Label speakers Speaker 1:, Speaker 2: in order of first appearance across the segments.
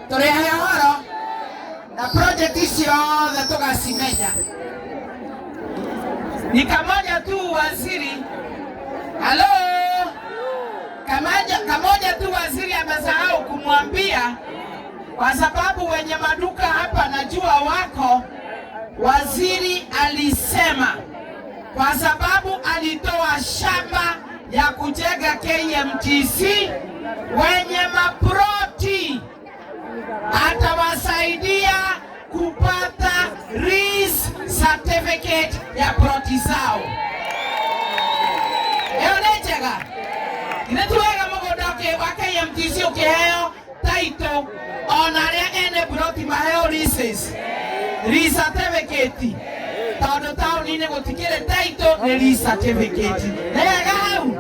Speaker 1: tore horo na project icio za tugacimenya. Ni kamoja tu waziri, halo, kamoja tu waziri amesahau kumwambia, kwa sababu wenye maduka hapa najua wako. Waziri alisema kwa sababu alitoa shamba ya kujenga KMTC, wenye maproti atawasaidia kupata RIS certificate ya proti zao. Eonechega inatuwega mgodoke wa KMTC ukiheo title onaria ene proti maheo RIS certificate. Todo tauni gutikire title ni RIS certificate. Ega hau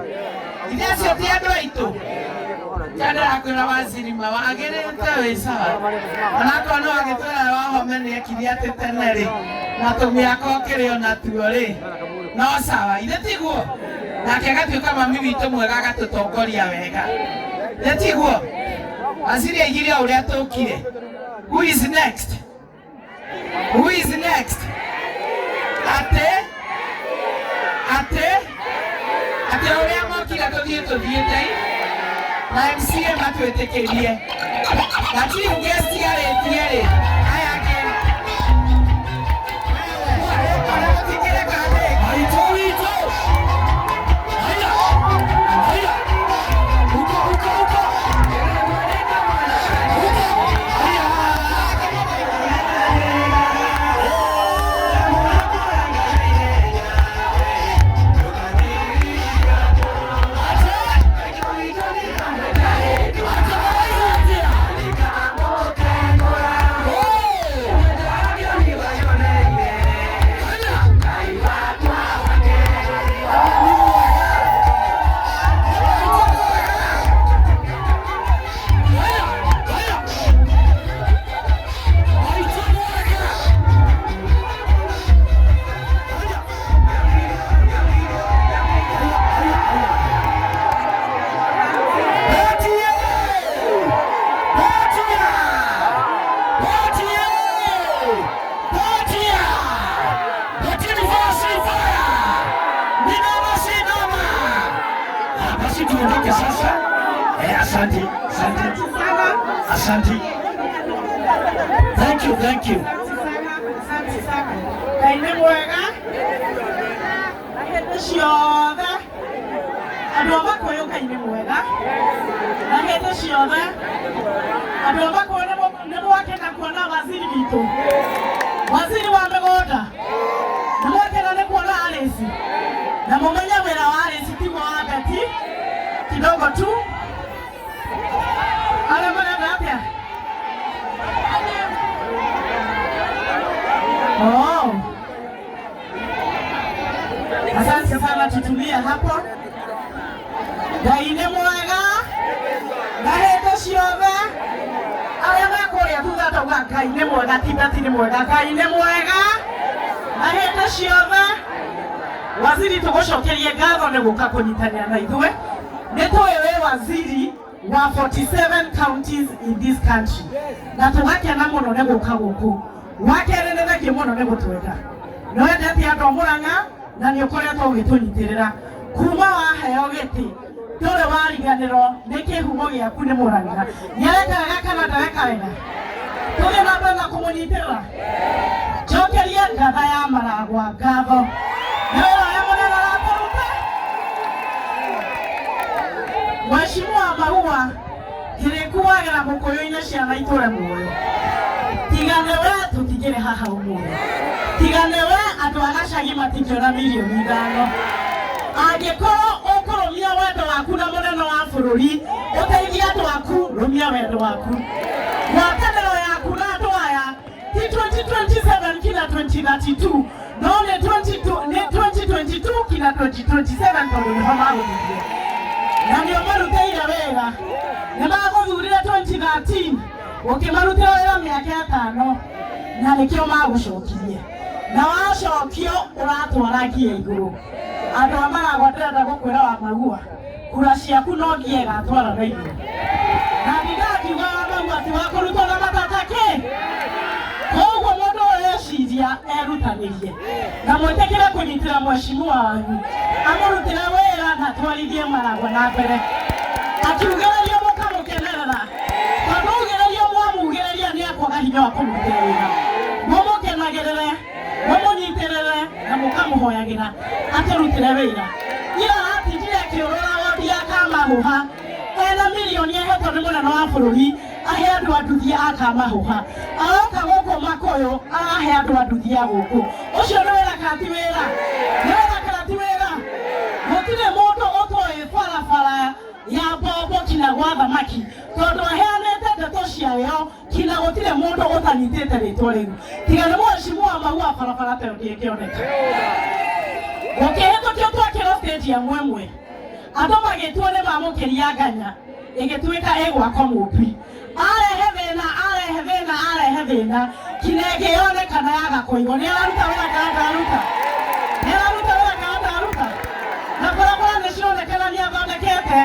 Speaker 1: ithia cio ti andu aitu. Jana akwira waziri mawagire tawe sawa. Onako no agitwara wahomeni akiriate tenere na tumiako kirio na tuore. No sawa ithe tiguo. Nake agatuika mami witu mwega agatutongoria wega. Ithe tiguo. Waziri aigire uria tukire. Who is next? Who is next? Ate uria mokira tuthie tai na MCA matuetekerie lakini ungesti aretie aya ke tikire kale aito haya uko Asante. Thank you.
Speaker 2: Kaine mwega. Nahete ciothe. Andu amakoyo kaine mwega. Nahete ciothe. Andu amakoyo nimo wakena kuona waziri witu. Waziri wa migunda. Nimo wakena ne kuona Alice. Na mumenya wira wa Alice ti wa Betty. Kidogo tu. Ale mwana ngapya. Oh. Asante sana, tutulia hapo. Gaine mwega. Gahete ciothe. Aya makoria thutha tauga gaine mwega ti mwega. Gaine mwega. Gahete ciothe. Waziri tugucokerie ngatho ni guka kunyitania na ithwe. Nitwe we waziri wa 47 counties in this country. Na tugakena muno ne guka guku. Wakerere kimuno ne gutweka. No endete andu Murang'a na ni ukoretwo ugitunyitirira. Kuma waheo giti tore wariganiro ni kihumo giaku ni Murang'a. Nyareka kana ndareka wega. Tuge namba na kumunyitirira. Jokeria ngatha ya Maragwa ngatho. Mheshimiwa Marua kirikuwagira mukoyo-ine ciana iture muoyo. Tigane we tutigire haha umuoyo. Tigane we andu agacagi matingiona milioni 5. Angikorwo ukurumia wendo waku na munene wa bururi, uteithie andu aku, rumia wendo waku. Ngwataniro yaku na andu aya ti 2027 kila 2032, no ni 2022 kila 2027 tondu niho maguthithie. Na ndio maruteire wega. Nimaguthurire 2013 ukimarutira wega miaka 5 na nikio magucokirie. Na wacokio uratwaragia iguru. Andu Maragwa ndirenda gukwira wa Magua. Kura ciaku no ngie gatwara na iguru. Na ndigakiuga Magua ti wakurutwo na tũiganĩrie na mwĩtĩkĩre kũnyitĩra mheshimiwa wanyu amũrutĩre wĩra na twarithie Maragwa na mbere akiugĩrĩrio mũkamũkenerera tondũ ugĩrĩrio mwamugĩrĩria nĩ akwaga hinya wa kũmũrutĩra wĩra mũmũkenagĩrĩre mũmũnyitĩrĩre na mũkamũhoyagĩra atũrutĩre wĩra ira atindire kĩũrũra wodi ya Kamahũha ena milioni ehetwo nĩ mũnene wa bũrũri ahe andũ a nduthi a Kamahũha aroka gũkũ Makũyũ arahe andũ a nduthi a gũkũ ũcio nĩ wĩra kana ti wĩra nĩ wĩra kana ti wĩra gũtirĩ mũndũ ũtũĩ barabara ya Mbombo kinya gwa thamaki tondũ aheanĩte ndeto ciayo kinya gũtirĩ mũndũ ũtanyitĩte rĩtwa rĩu tiga nĩ mheshimiwa Maua barabara ta ndĩkĩoneka gũkĩhĩtũkio twakĩrwo stage ya mwemwe andũ magĩtuo nĩ mamũkĩria nganya ĩgĩtuĩka ĩgwakwo mũmbi arehe thĩna kinya ĩkĩonekana yaga kũigwo nĩ araruta wĩra kana ndaruta na barabara nĩ cironekana nĩ athondekete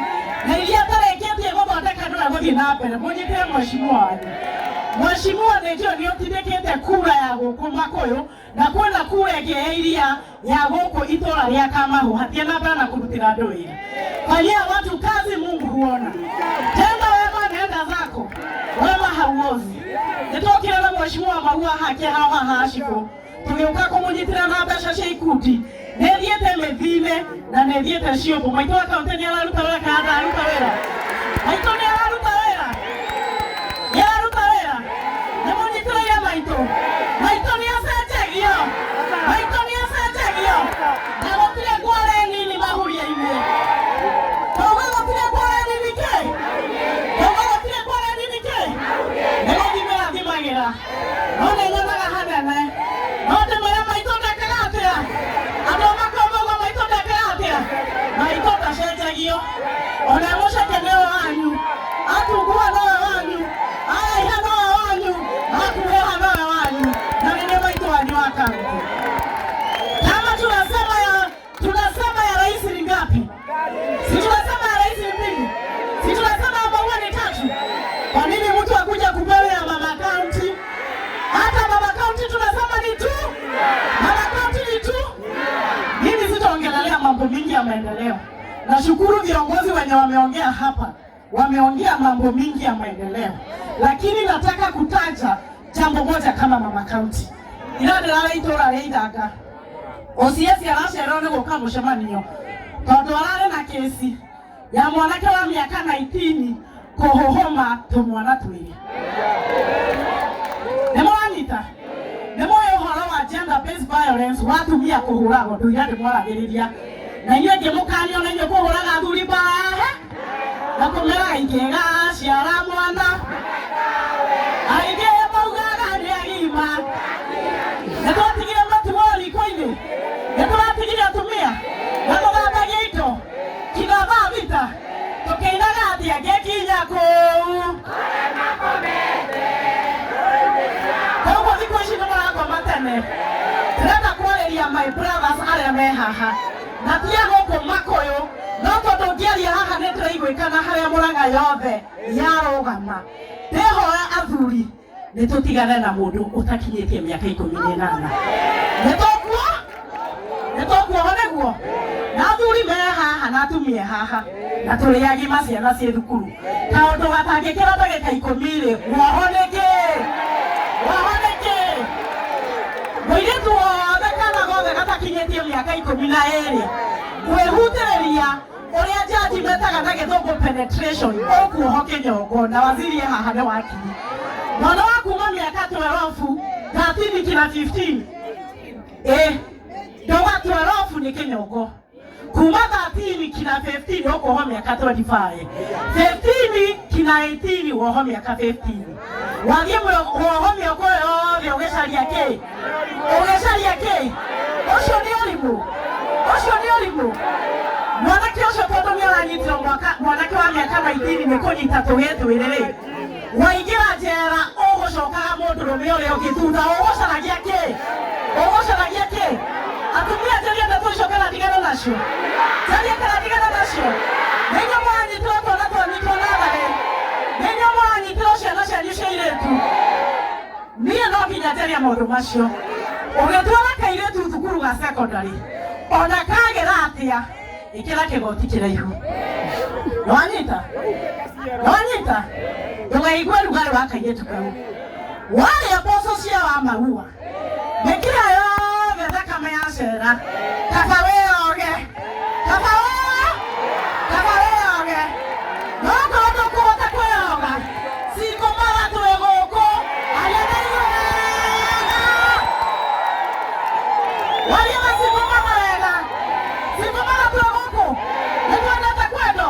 Speaker 2: na iria atarĩkĩtie gũthondeka nĩwe gũthiĩ na mbere mũnyitĩre mheshimiwa wanyu mheshimiwa nĩ njũĩ nĩ ũtindĩkĩte kura ya gũkũ Makũyũ na kwĩna kura ĩngĩ iria ya gũkũ itũra rĩa Kamahũha hatia na mbere na kũrutĩra andũ wĩra fanyia watu kazi Mungu huona tenda wema nenda zako wema hauozi nĩtwokire na mheshimiwa Maua hake haha haciko tũgĩũka kũmũnyitĩra na mbeca cia ikundi nĩ thiĩte mĩthine na nĩ thiĩte ciũmbu maitũ wa kaũntĩ nĩ araruta wĩra kana ndaruta wĩra maitũ nĩ araruta wĩra nĩ mũnyitĩrĩire maitũ nĩ acenjagio na gũtirĩ ngware nini mahuria-inĩ koguo gũtirĩ ngware nini kĩ nĩ gũthimagĩra no nĩ nyonaga hanene no ndĩmwĩre maitũ ndekaga atĩa andũ a Makombogo maitũ ndekaga atĩa maitũ ndacenjagio ona mũceke nĩwe wanyu atungua nowe wanyu araiha nowe wanyu akuheha nowe wanyu na nĩ maitũ wanyu wa kaunti kama tunasema ya rais ni ngapi si tunasema ya rais ni mbili si tunasema ya Maua ni tatu kwa nini mtu akuja kupewa ya mama kaunti hata mama kaunti tunasema ni tu mama kaunti ni tu mimi sitaongelea mambo mingi ya maendeleo nashukuru viongozi wenye wameongea hapa wameongea mambo mingi ya maendeleo lakini nataka kutaja jambo moja kama mama kaunti ila ndĩrarĩ itũra rĩa Ithanga OCS aracererwo nĩ gũka mũcemanio tondũ ararĩ na kesi ya mwanake wa mĩaka 19 kũhũhũma tũmwana twĩrĩ nĩmũranyita nĩmũĩ ũhoro wa gender based violence wa atumia kũhũragwo ndũira ndĩmwaragĩrĩria na inyuĩ ngĩmũkanio na inyuĩ kũhũraga athuri mbarahe na kũmeraga ingĩga ciara mwana aingĩ maugaga nĩ agima nĩtwatigire matugo riko-inĩ nĩtũratigire atumia na tũgambagia indo kinya thaa thita tũkĩinaga atĩa ngĩkinya kũu koguo thikũ ici nĩmũrakoma tene ndĩrenda kwarĩria my brothers arĩa me haha na tia gũkũ Makũyũ no tondũ ngĩaria haha nĩndĩraiguĩkana harĩa Mũrang'a yothe yarũgama ndĩhoya athuri nĩtũtigane na mũndũ ũtakinyĩtie mĩaka 18 nĩtũkuoho nĩguo na athuri me haha na atumia haha na tũrĩ agima ciana ciĩ thukuru kaũndũ gatangĩkĩra ndagĩka 10 woho nĩkĩ mũirĩtu wothe kana gothe gatakinyĩtie mĩaka 12 kwĩhutĩrĩria ũrĩa jaji metaga na gĩthũngũ penetration ũkuoho kĩnyongo na waziri haha nĩ wakinyi mwana wa kuma mĩaka 12 13 kina 15 ndoga 12 nĩ kĩnyongo kuma 13 kina 15 ũkuoho mĩaka 25 15 kina 18 woho mĩaka 15 wathiĩ woho mĩaka yothe ũgĩcaria kĩ ũcio nĩ ũrimũ mwanake ũcio tondũ nĩ aranyitirwo mwanake wa mĩaka 19 nĩ kũnyita tũgĩtwĩrĩ waingĩra njera ũgũcokaga mũndũrũme ũrĩa ũngĩ thutha ũgũcaragia kĩ atumia njaria ndeto icio kana ndigana nacio nĩnyuo mũranyitirwo twana twanyitwo na thare nĩnyuo mũranyitirwo ciana cianyu cia airĩtu niĩ no nginya njaria maũndũ macio Ũgĩtwara kairĩtu thukuru ga secondary ona kagera atĩa ĩkĩra kĩgoti kĩraihu. Nĩwanyita ndũgaigue rugarĩ wa kairĩtu kau. Warĩa mboco cia Wamaua mĩkĩra yothe thakame yacera. Kaba wĩyoge, kaba wĩyoge. No korwo ndũkũhota kwĩyoga cingũmaga twĩ gũkũ arĩa naigua wega. Waria na cingũmaga wega, cingũmaga twĩ gũkũ nĩtwendete kwendo.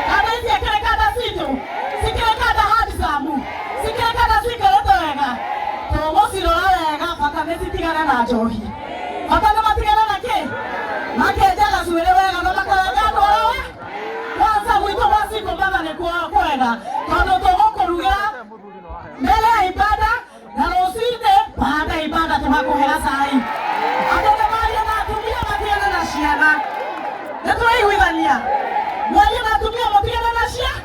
Speaker 2: Kanda ici ĩkĩrĩkanda citũ cikĩrĩkanda handsome cikĩrĩkanda cikarĩte wega. Tũgũcirora wega bata nĩcitigane na njohi. Bata nĩmatigane na kĩ? Makenjaga cuĩrĩ wega na makaranga andũ awe. Kwanza gwitũ gwa cingũmaga nĩ kwega tondũ tũgũkũrugĩra mbere ya ibada na rũcinĩ baada ya ibada tũgakũhera cai. Andũ nĩmaria na atumia matigane na ciana. Nĩtũraiguithania? Mwaria na atumia matigane na ciana.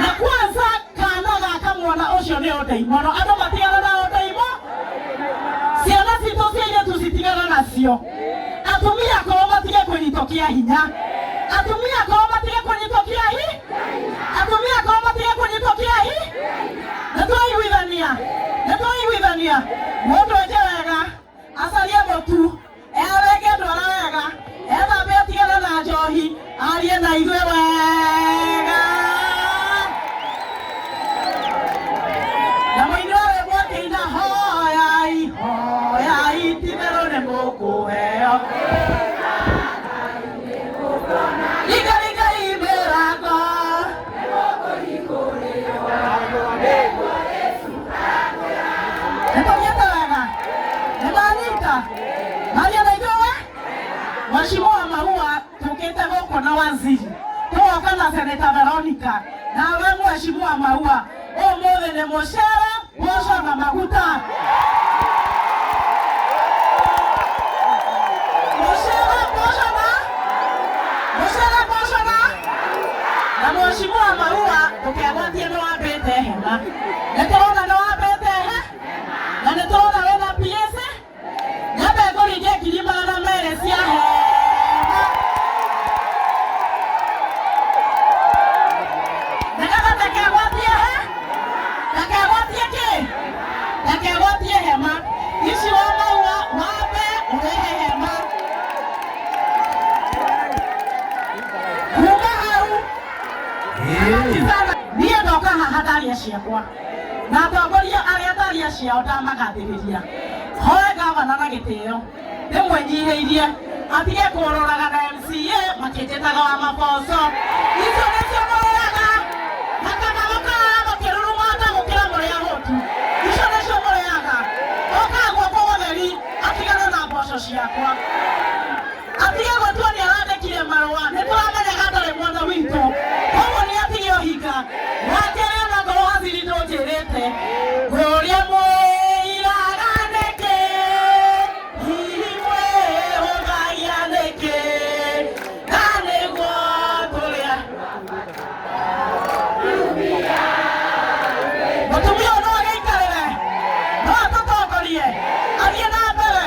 Speaker 2: Na kwanza kana gaka mwana ũcio nĩ ũndeimono. Andũ matigane na ũndeimo. Ciana citũ cia airĩtu citigane nacio. Atumia korwo matige kwĩnyitwo kĩa hinya. Atumia korwo matige kwĩnyitwo kĩa hinya. Atumia korwo matige kwĩnyitwo kĩa hinya. Nĩtũraiguithania? Mũndũ enje wega acarie mũtu erenge ndwara wega ethambe atigane na njohi arie na ithuĩ wega. Na mũini wa rwĩmbo akĩina hoyai hoyai ti-itherũ nĩmũkũheo. Igai mĩrango nĩtũthiĩte wega, nĩmanyita maria na ithuĩ. Mheshimiwa Maua tũkĩte gũkũ na waziri tũgoka na Seneta Veronica. Nawe Mheshimiwa Maua ũmũthĩ nĩ mũcere, mboco na maguta. Mũcere, mboco na Mheshimiwa Maua tũkĩagwatie nĩwambĩte hema. Nĩtũrona nĩwambĩte hema na nĩtũrona wĩna PS. Nyambe ngũringe 200,000 cia hema. Ndakegwatie hema ici wa Maua wambe ũrehe hema. Kuma hau niĩ ndoka haha ndaria ciakwa na atongoria arĩa ndaria ciao ndamagathĩrĩria. Hoe ngavana na gĩtĩo ndĩmũnyihĩirie atige kũroraga na MCA makĩnjĩtaga wa maboco. Icio nĩcio mũrĩaga na kana mũkara makĩrurumanga gũkĩra mũrĩa hũtu. Icio nĩcio mũrĩaga. Oka guoko gũtheri atigane na mboco ciakwa. Atige gwĩtua nĩarandĩkire marũa nĩtũramenyaga ndarĩ mwana witũ. Koguo nĩatige ũhinga. Wakerĩ ona ngoro waziri ndũnjĩrĩte kũrĩa mwĩiraga nĩkĩ hihi mwĩhũthagia nĩkĩ na nĩguo tũrĩa. Mũtumia ũyũ no agĩikarĩre no atũtongorie athiĩ na mbere.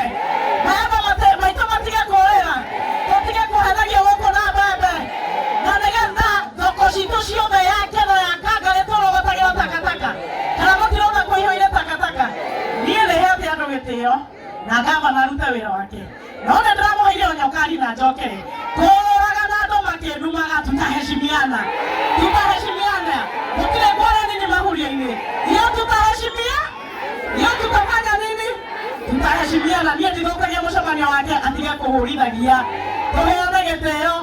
Speaker 2: Maitũ matige kũrĩra tũtige kũhenagia gũkũ na mbembe na nĩgetha thoko citũ ciothe yake na yakanga nĩtũrogotagĩra takataka kana mũtirona kũihũire takataka. Niĩ nĩhete andũ gĩtĩo na ngavana arute wĩra wake. No nĩndĩramũheire ũnyokari na njokere kũrũraga na andũ makĩndumaga. Tutaheshimiana gũtirĩ ngũrani ni mahuria-inĩ. Hiyo tutafanya nini? Tutaheshimiana. Niĩ ndithũkagia mũcemanio wake atige kũhũrithagia. Tũheane gĩtĩo